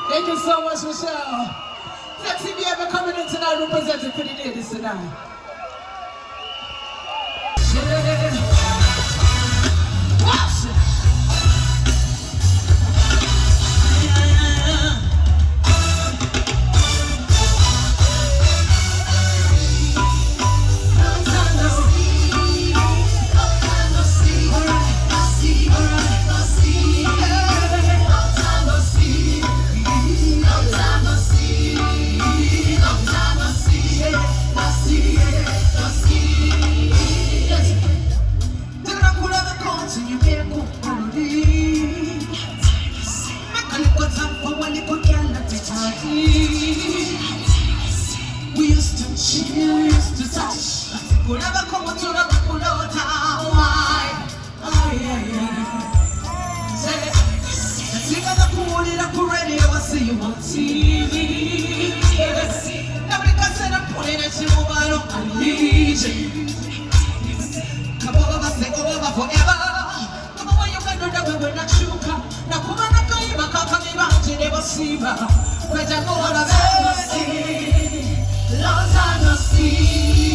Thank you so much, Michelle. Let's see if you ever coming in tonight representing for the ladies tonight. We used to chill, we used to touch. Kulaba como tulaba kulota. Oh yeah. Say, the pool in a radio, I see you on TV. Nobody can say I'm pulling at you over on legion. Come over, say over forever. Come on, you can do that when not you come. Now come on, I can't even come around to never see her. But I know what I'm saying. Long time no see.